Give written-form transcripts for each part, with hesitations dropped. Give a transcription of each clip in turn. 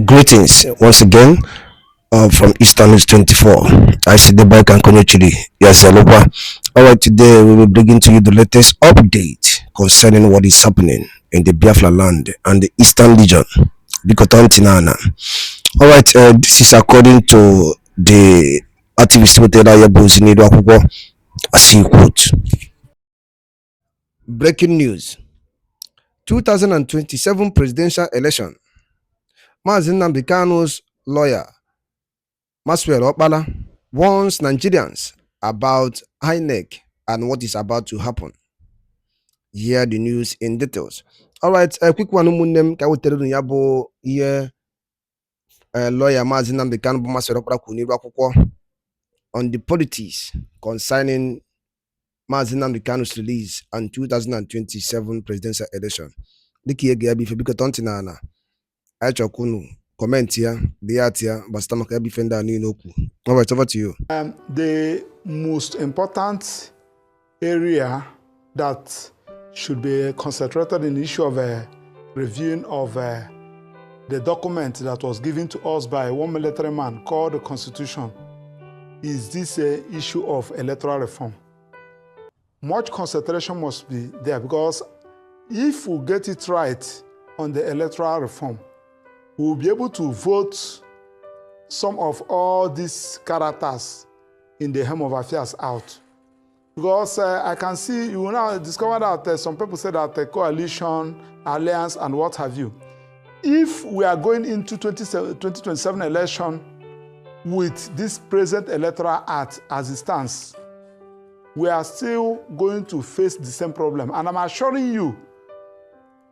Greetings once again from Eastern News 24. I see the bike and Konu. Yes, hello. Alright, today we will bring to you the latest update concerning what is happening in the Biafra land and the Eastern region. Bikotontinana. Alright, this is according to the activist I see quote. Breaking news. 2027 presidential election. Nnamdi Kanu's lawyer, Maxwell Okpara, warns Nigerians about INEC and what is about to happen. Hear the news in details. Alright, a quick one. Yabo here lawyer Nnamdi Kanu Maxwell Okpara on the politics concerning Nnamdi Kanu's release and 2027 presidential election. Diki Gabi Febikotontinana. Kunu. Comment here, the art here, but stomach every fender Ninoku. All right, over to you. The most important area that should be concentrated in the issue of reviewing of the document that was given to us by one military man called the Constitution is this issue of electoral reform. Much concentration must be there because if we get it right on the electoral reform, we will be able to vote some of all these characters in the Home of Affairs out. Because I can see, you will now discover that some people say that coalition, alliance, and what have you. If we are going into 2027 election with this present electoral act as it stands, we are still going to face the same problem. And I'm assuring you,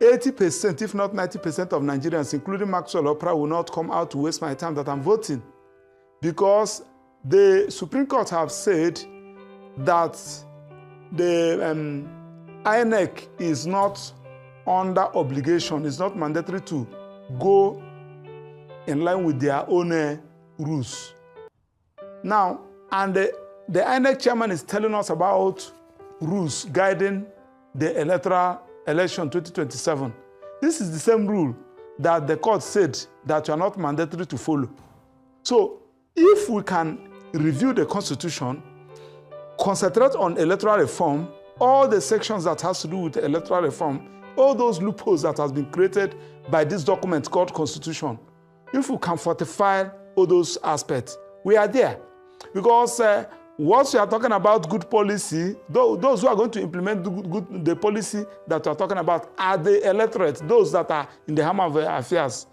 80%, if not 90% of Nigerians, including Maxwell Okpara, will not come out to waste my time that I'm voting. Because the Supreme Court have said that the INEC is not under obligation, it's not mandatory to go in line with their own rules. Now, and the INEC chairman is telling us about rules guiding the electoral election 2027. This is the same rule that the court said that you are not mandatory to follow. So if we can review the constitution, concentrate on electoral reform, all the sections that has to do with electoral reform, all those loopholes that has been created by this document called constitution, if we can fortify all those aspects, we are there. Because once we are talking about good policy, those who are going to implement the policy that we are talking about are the electorate, those that are in the Home of Affairs.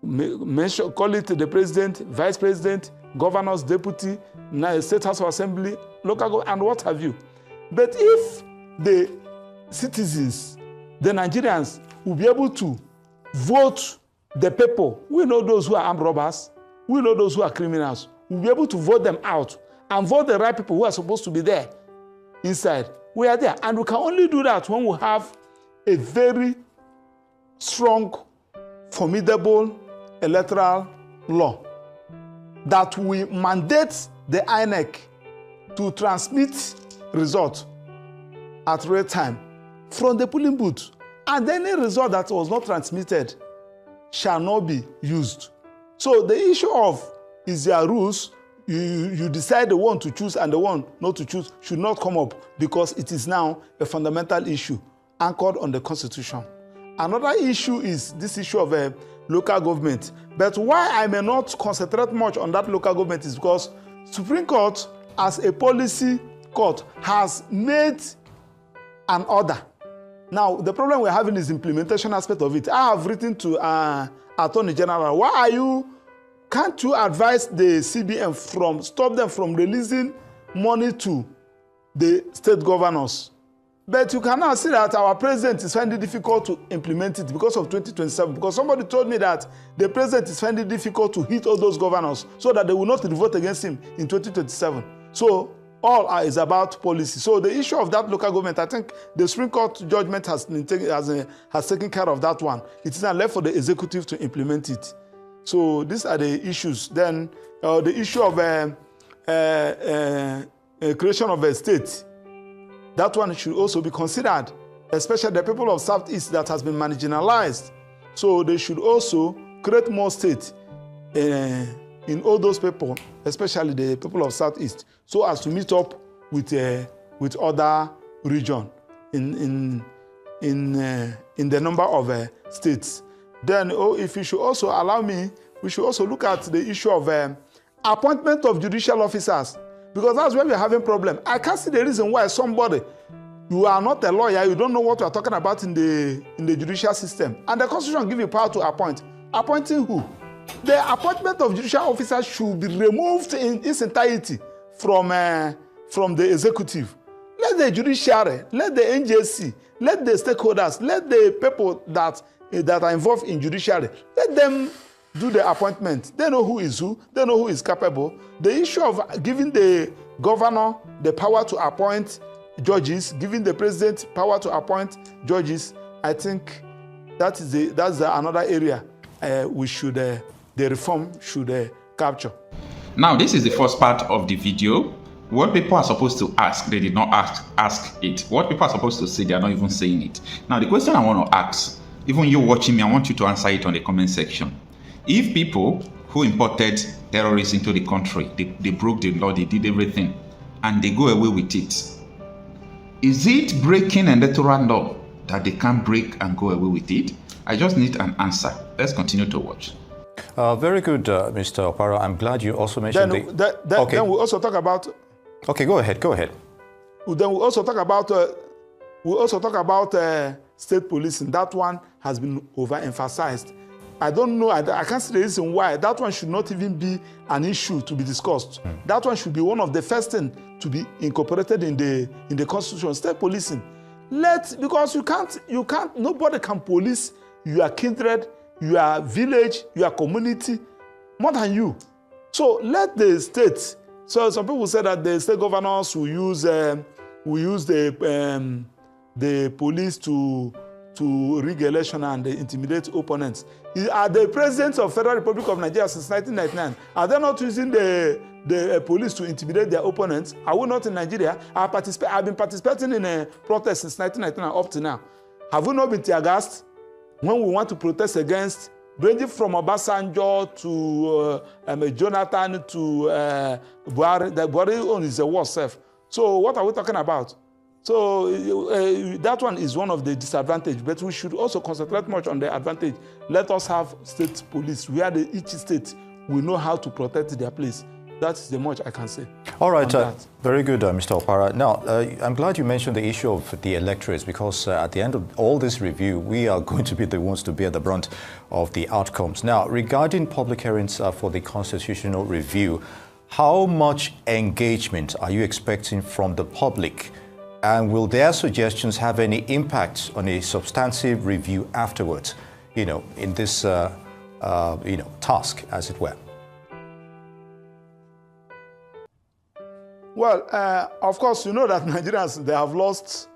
Call it the president, vice president, governors, deputy, state house of assembly, local government, and what have you. But if the citizens, the Nigerians, will be able to vote the people, we know those who are armed robbers, we know those who are criminals, we'll be able to vote them out and vote the right people who are supposed to be there inside. We are there. And we can only do that when we have a very strong, formidable electoral law that will mandate the INEC to transmit results at real time from the polling booth. And any result that was not transmitted shall not be used. So the issue of is there rules, you decide the one to choose and the one not to choose should not come up because it is now a fundamental issue anchored on the Constitution. Another issue is this issue of local government. But why I may not concentrate much on that local government is because Supreme Court, as a policy court, has made an order. Now, the problem we're having is the implementation aspect of it. I have written to Attorney General, can't you advise the CBN stop them from releasing money to the state governors? But you can now see that our president is finding it difficult to implement it because of 2027. Because somebody told me that the president is finding it difficult to hit all those governors so that they will not vote against him in 2027. So all is about policy. So the issue of that local government, I think the Supreme Court judgment has taken care of that one. It is now left for the executive to implement it. So these are the issues. Then the issue of creation of a state, that one should also be considered, especially the people of Southeast that has been marginalized. So they should also create more states in all those people, especially the people of Southeast, so as to meet up with other region in the number of states. Then, if you should also allow me, we should also look at the issue of appointment of judicial officers, because that's where we're having problem. I can't see the reason why somebody, you are not a lawyer, you don't know what we are talking about in the judicial system, and the Constitution gives you power to appoint. Appointing who? The appointment of judicial officers should be removed in its entirety from the executive. Let the judiciary, let the NJC, let the stakeholders, let the people that are involved in judiciary, let them do the appointment. They know who is who, they know who is capable. The issue of giving the governor the power to appoint judges, giving the president power to appoint judges, I think that's another area the reform should capture. Now, this is the first part of the video. What people are supposed to ask, they did not ask it. What people are supposed to say, they are not even saying it. Now, the question I want to ask, even you watching me, I want you to answer it on the comment section. If people who imported terrorists into the country, they broke the law, they did everything, and they go away with it, is it breaking electoral law that they can't break and go away with it? I just need an answer. Let's continue to watch. Very good, Mr. Okpara. I'm glad you also mentioned okay. Then we also talk about. Okay, go ahead. Then we also talk about state policing. That one has been overemphasized. I don't know. I can't see the reason why that one should not even be an issue to be discussed. That one should be one of the first things to be incorporated in the Constitution. State policing. Because you can't. Nobody can police your kindred, your village, your community more than you. So let the states. So some people say that the state governors will use the police to rig election and intimidate opponents. Are the presidents of Federal Republic of Nigeria since 1999, are they not using the police to intimidate their opponents? Are we not in Nigeria? I've been participating in a protest since 1999 up to now. Have we not been tear gassed when we want to protest against, ranging from Obasanjo to Jonathan to Buhari? The Buhari own is the worst self. So what are we talking about? So that one is one of the disadvantages, but we should also concentrate much on the advantage. Let us have state police where each state will know how to protect their place. That's the much I can say. All right, very good, Mr. Okpara. Now, I'm glad you mentioned the issue of the electorates, because at the end of all this review, we are going to be the ones to bear the brunt of the outcomes. Now, regarding public hearings for the constitutional review, how much engagement are you expecting from the public? And will their suggestions have any impact on a substantive review afterwards, in this, task, as it were? Well, of course, you know that Nigerians, they have lost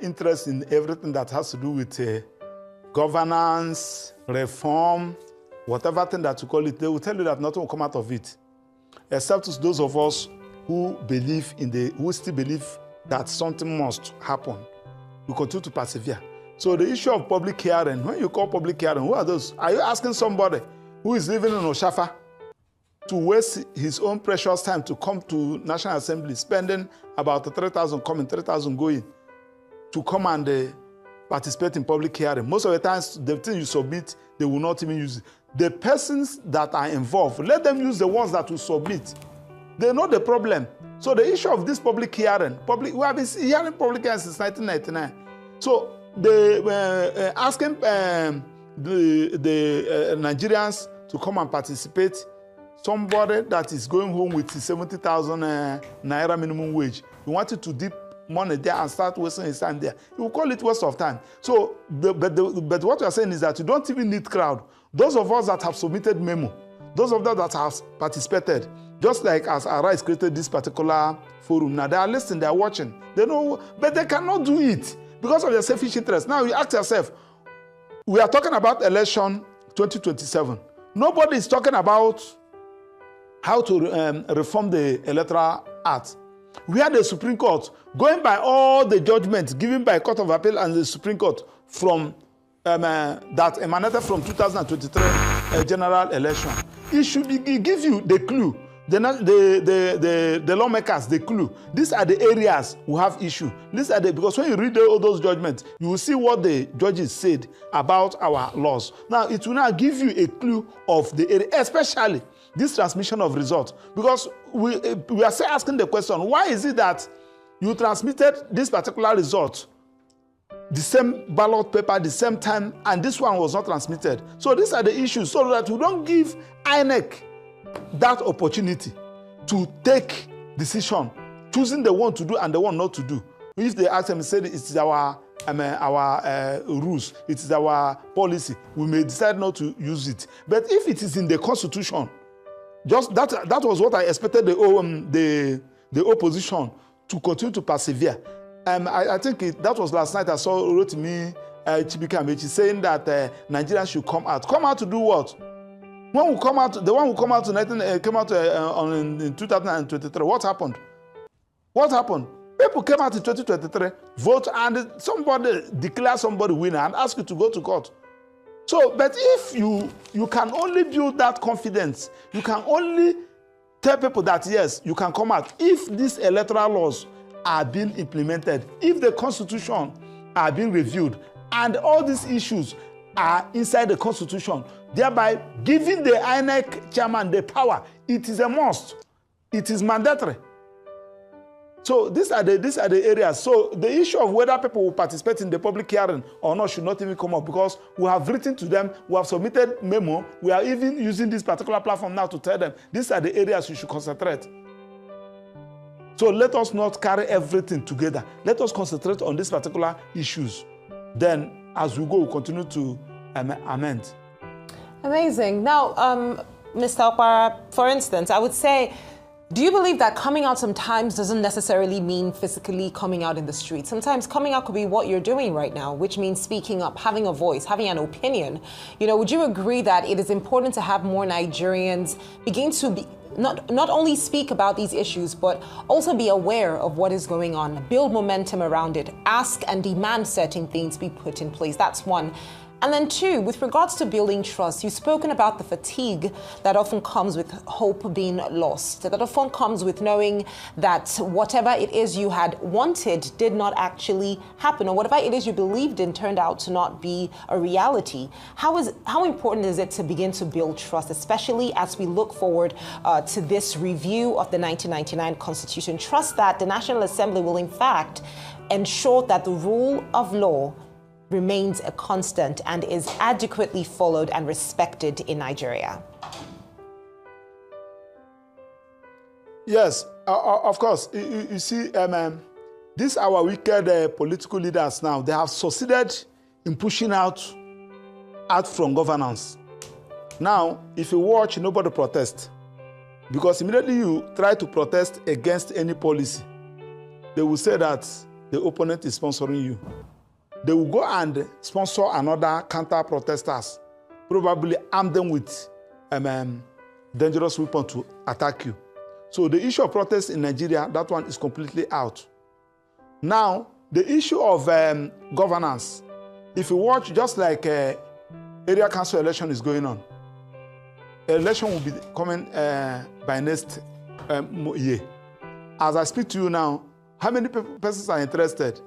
interest in everything that has to do with governance, reform, whatever thing that you call it. They will tell you that nothing will come out of it, except those of us who still believe that something must happen. We continue to persevere. So the issue of public hearing, when you call public hearing, who are those? Are you asking somebody who is living in Oshafa to waste his own precious time to come to National Assembly, spending about 3,000 coming, 3,000 going, to come and participate in public hearing? Most of the times, the thing you submit, they will not even use it. The persons that are involved, let them use the ones that will submit. They know the problem. So the issue of this public hearing, we have been hearing public hearing since 1999. So asking the Nigerians to come and participate, somebody that is going home with 70,000 naira minimum wage, you wanted to dip money there and start wasting his time there, you will call it waste of time. So, but what you are saying is that you don't even need crowd. Those of us that have submitted memo, those of them that have participated, just like as Arise created this particular forum, now they are listening, they are watching, they know, but they cannot do it because of their selfish interest. Now you ask yourself, we are talking about election 2027. Nobody is talking about how to reform the Electoral Act. We had the Supreme Court going by all the judgments given by Court of Appeal and the Supreme Court from that emanated from 2023 general election. It should give you the clue. The lawmakers, the clue. These are the areas who have issue. Because when you read all those judgments, you will see what the judges said about our laws. Now, it will now give you a clue of the area, especially this transmission of results. Because we are still asking the question, why is it that you transmitted this particular result, the same ballot paper, the same time, and this one was not transmitted? So these are the issues, so that we don't give INEC that opportunity to take decision, choosing the one to do and the one not to do. If they ask them, say it is our rules, it is our policy, we may decide not to use it. But if it is in the constitution, just that was what I expected the opposition to continue to persevere. I think that was last night I wrote to me Chibika Amechi saying that Nigerians should come out. Come out to do what? When we come out, the one who came out in 2023, what happened? What happened? People came out in 2023, vote, and somebody declare somebody winner and ask you to go to court. So, but if you can only build that confidence, you can only tell people that yes, you can come out if these electoral laws are being implemented, if the constitution are being reviewed, and all these issues are inside the constitution, thereby giving the INEC chairman the power. It is a must. It is mandatory. So these are the areas. So the issue of whether people will participate in the public hearing or not should not even come up, because we have written to them, we have submitted memo, we are even using this particular platform now to tell them these are the areas you should concentrate. So let us not carry everything together. Let us concentrate on these particular issues. Then as we go, we'll continue to amend. Amazing. Now, Mr. Okpara, for instance, I would say, do you believe that coming out sometimes doesn't necessarily mean physically coming out in the street? Sometimes coming out could be what you're doing right now, which means speaking up, having a voice, having an opinion. You know, would you agree that it is important to have more Nigerians begin to be not only speak about these issues, but also be aware of what is going on, build momentum around it, ask and demand certain things be put in place? That's one. And then two, with regards to building trust, you've spoken about the fatigue that often comes with hope being lost, that often comes with knowing that whatever it is you had wanted did not actually happen, or whatever it is you believed in turned out to not be a reality. How important is it to begin to build trust, especially as we look forward to this review of the 1999 Constitution? Trust that the National Assembly will in fact ensure that the rule of law remains a constant and is adequately followed and respected in Nigeria? Yes, of course. You see, these our wicked political leaders now, they have succeeded in pushing out from governance. Now, if you watch, nobody protests. Because immediately you try to protest against any policy, they will say that the opponent is sponsoring you. They will go and sponsor another counter-protesters, probably arm them with dangerous weapon to attack you. So the issue of protest in Nigeria, that one is completely out. Now, the issue of governance, if you watch, just like area council election is going on, election will be coming by next year. As I speak to you now, how many persons are interested?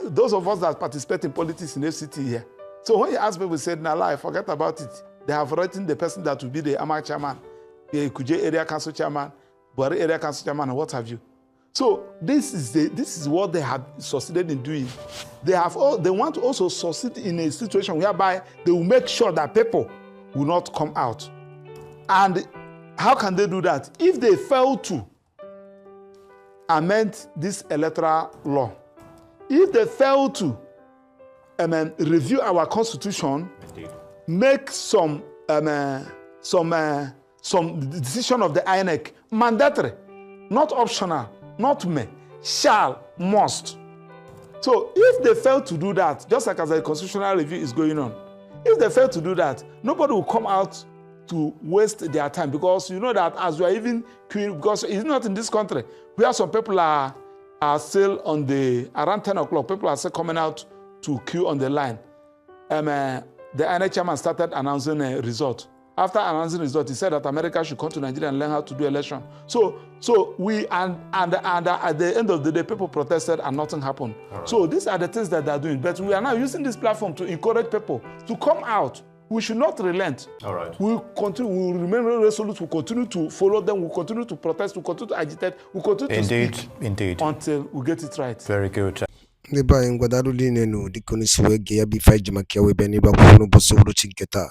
Those of us that participate in politics in FCT here. So when you ask people, say, "Nala, forget about it." They have written the person that will be the AMA chairman, the Kuje area council chairman, Buhari area council chairman, and what have you. So this is what they have succeeded in doing. They want to also succeed in a situation whereby they will make sure that people will not come out. And how can they do that? If they fail to amend this electoral law, if they fail to review our constitution, make some decision of the INEC mandatory, not optional, not may, shall, must. So if they fail to do that, just like as a constitutional review is going on, if they fail to do that, nobody will come out to waste their time, because you know that as we are even queuing, because it's not in this country where some people are still on around 10 o'clock, people are still coming out to queue on the line. the INEC chairman started announcing a result. After announcing the result, he said that America should come to Nigeria and learn how to do election. So we and at the end of the day, people protested and nothing happened. Right. So these are the things that they're doing. But we are now using this platform to encourage people to come out. We should not relent. All right. We'll continue. We'll remain resolute. We'll continue to follow them. We'll continue to protest. We'll continue to agitate. We'll continue to speak. Indeed. Until we get it right. Very good. Ndị be anyị ngwadaru nenu dịka onye si wee gee ya bụ ife anyị ji maka ya wee bịa n'ebe akwụkwọ n'ụbọchị uhuruchi nke taa.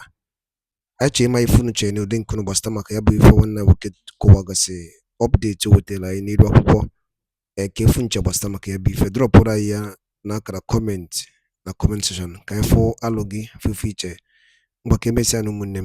Anyị chọrọ ịma ife unu chere n'ụdị nke unu gbasata maka ya bụ ife nwanne nwoke kọwagasị update o wetara anyị n'iru akwụkwọ ka efu nche gbasata maka ya bụ ife dropụrụ anyị ya n'akara comment na comment section ka anyị fụ alụ gị fufu iche mgbaka emesịa na ụmụnne m.